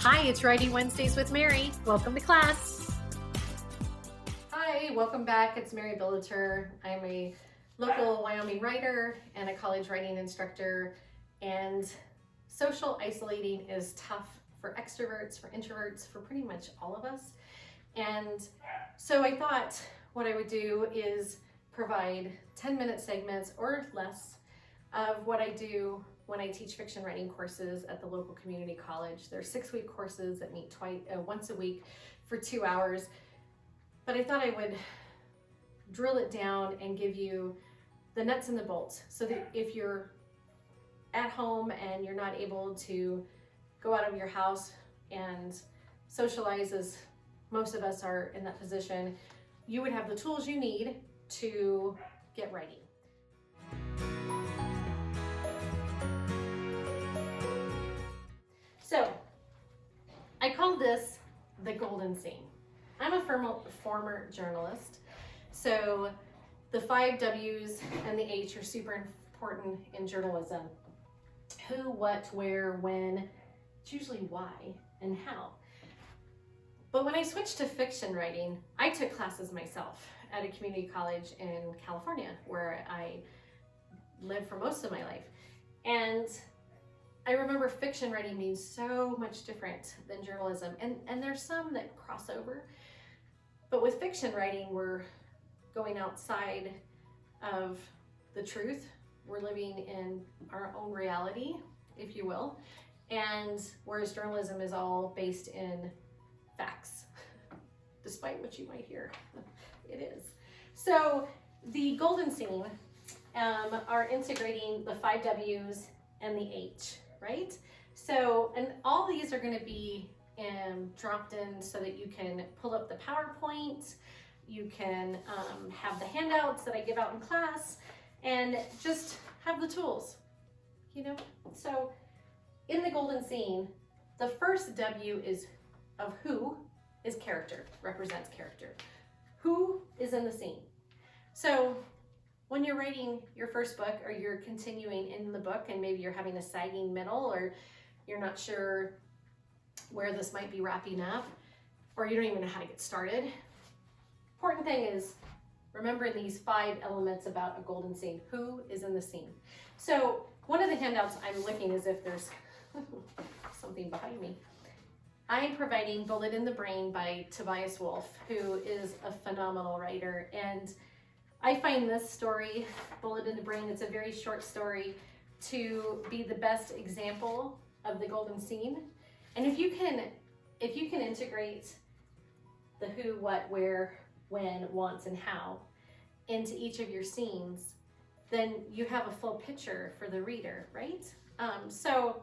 Hi, it's Writing Wednesdays with Mary. Welcome to class. Hi, welcome back. It's Mary Billeter. I'm a local Wyoming writer and a college writing instructor, and social isolating is tough for extroverts, for introverts, for pretty much all of us. And so I thought what I would do is provide 10-minute segments or less of what I do when I teach fiction writing courses at the local community college. They're 6-week courses that meet once a week for 2 hours. But I thought I would drill it down and give you the nuts and the bolts, so that if you're at home and you're not able to go out of your house and socialize, as most of us are in that position, you would have the tools you need to get writing. So I call this the golden scene. I'm a former journalist, so the 5 W's and the H are super important in journalism. Who, what, where, when, it's usually why and how. But when I switched to fiction writing, I took classes myself at a community college in California, where I lived for most of my life. And I remember fiction writing being so much different than journalism. And there's some that cross over. But with fiction writing, we're going outside of the truth. We're living in our own reality, if you will. And whereas journalism is all based in facts, despite what you might hear, it is. So the golden scene are integrating the 5 W's and the H, right? So, and all these are going to be dropped in so that you can pull up the PowerPoint, you can have the handouts that I give out in class, and just have the tools, you know? So in the golden scene, the first W is of who is character, represents character. Who is in the scene? So when you're writing your first book, or you're continuing in the book and maybe you're having a sagging middle, or you're not sure where this might be wrapping up, or you don't even know how to get started, important thing is remembering these 5 elements about a golden scene. Who is in the scene? So one of the handouts I'm looking as if there's something behind me. I'm providing Bullet in the Brain by Tobias Wolff, who is a phenomenal writer. And I find this story, Bullet in the Brain, it's a very short story, to be the best example of the golden scene. And if you can integrate the who, what, where, when, wants, and how into each of your scenes, then you have a full picture for the reader, right? So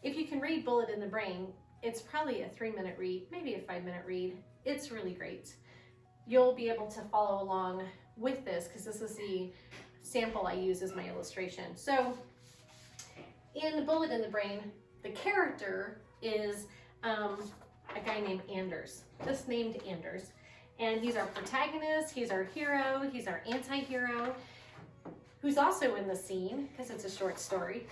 if you can read Bullet in the Brain, it's probably a 3-minute read, maybe a 5-minute read. It's really great. You'll be able to follow along with this, because this is the sample I use as my illustration. So in Bullet in the Brain, the character is a guy named Anders, just named Anders. And he's our protagonist, he's our hero, he's our anti-hero. Who's also in the scene, because it's a short story,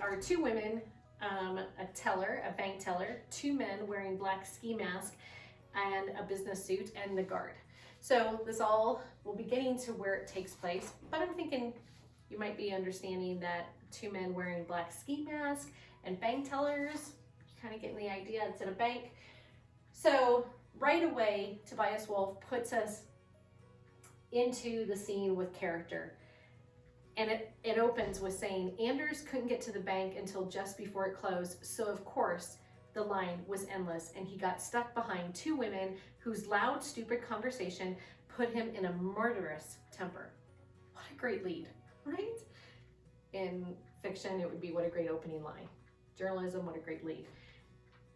are 2 women, a bank teller, 2 men wearing black ski mask and a business suit, and the guard. So this all will be getting to where it takes place, but I'm thinking you might be understanding that 2 men wearing black ski mask and bank tellers, you're kind of getting the idea, it's in a bank. So right away, Tobias Wolff puts us into the scene with character. And it opens with saying, Anders couldn't get to the bank until just before it closed, so of course the line was endless, and he got stuck behind 2 women whose loud, stupid conversation put him in a murderous temper. What a great lead, right? In fiction, it would be what a great opening line. Journalism, what a great lead.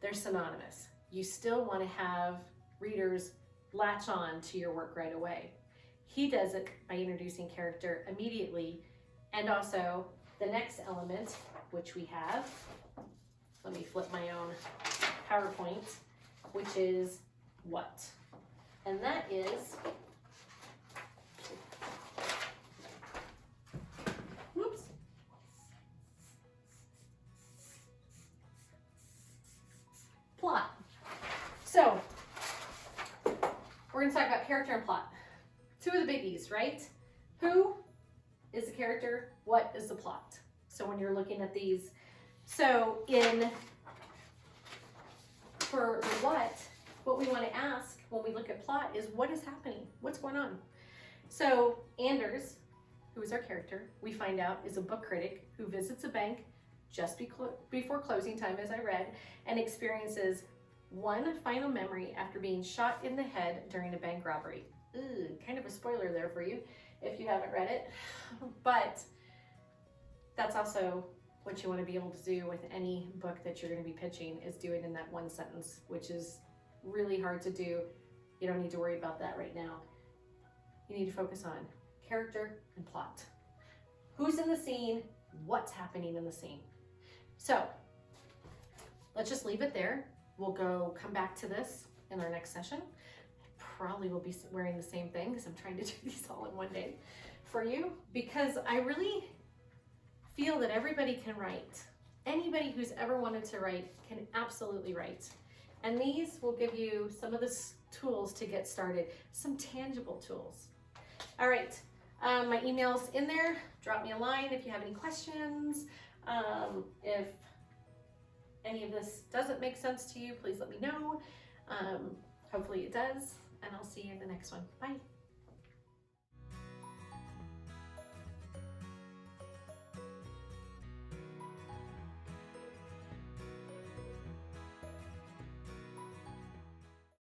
They're synonymous. You still want to have readers latch on to your work right away. He does it by introducing character immediately, and also the next element, which we have, let me flip my own PowerPoint, which is what? And that is, whoops, So we're going to talk about character and plot. Two of the biggies, right? Who is the character? What is the plot? So when you're looking at these, so for the what we want to ask when we look at plot is what is happening? What's going on? So Anders, who is our character, we find out is a book critic who visits a bank just before closing time, as I read, and experiences one final memory after being shot in the head during a bank robbery. Ooh, kind of a spoiler there for you if you haven't read it, but that's also what you want to be able to do with any book that you're going to be pitching, is do it in that one sentence, which is really hard to do. You don't need to worry about that right now. You need to focus on character and plot. Who's in the scene? What's happening in the scene? So let's just leave it there. We'll come back to this in our next session. I probably will be wearing the same thing because I'm trying to do these all in one day for you, because I really feel that everybody can write. Anybody who's ever wanted to write can absolutely write. And these will give you some of the tools to get started, some tangible tools. All right, my email's in there. Drop me a line if you have any questions. If any of this doesn't make sense to you, please let me know. Hopefully it does, and I'll see you in the next one. Bye.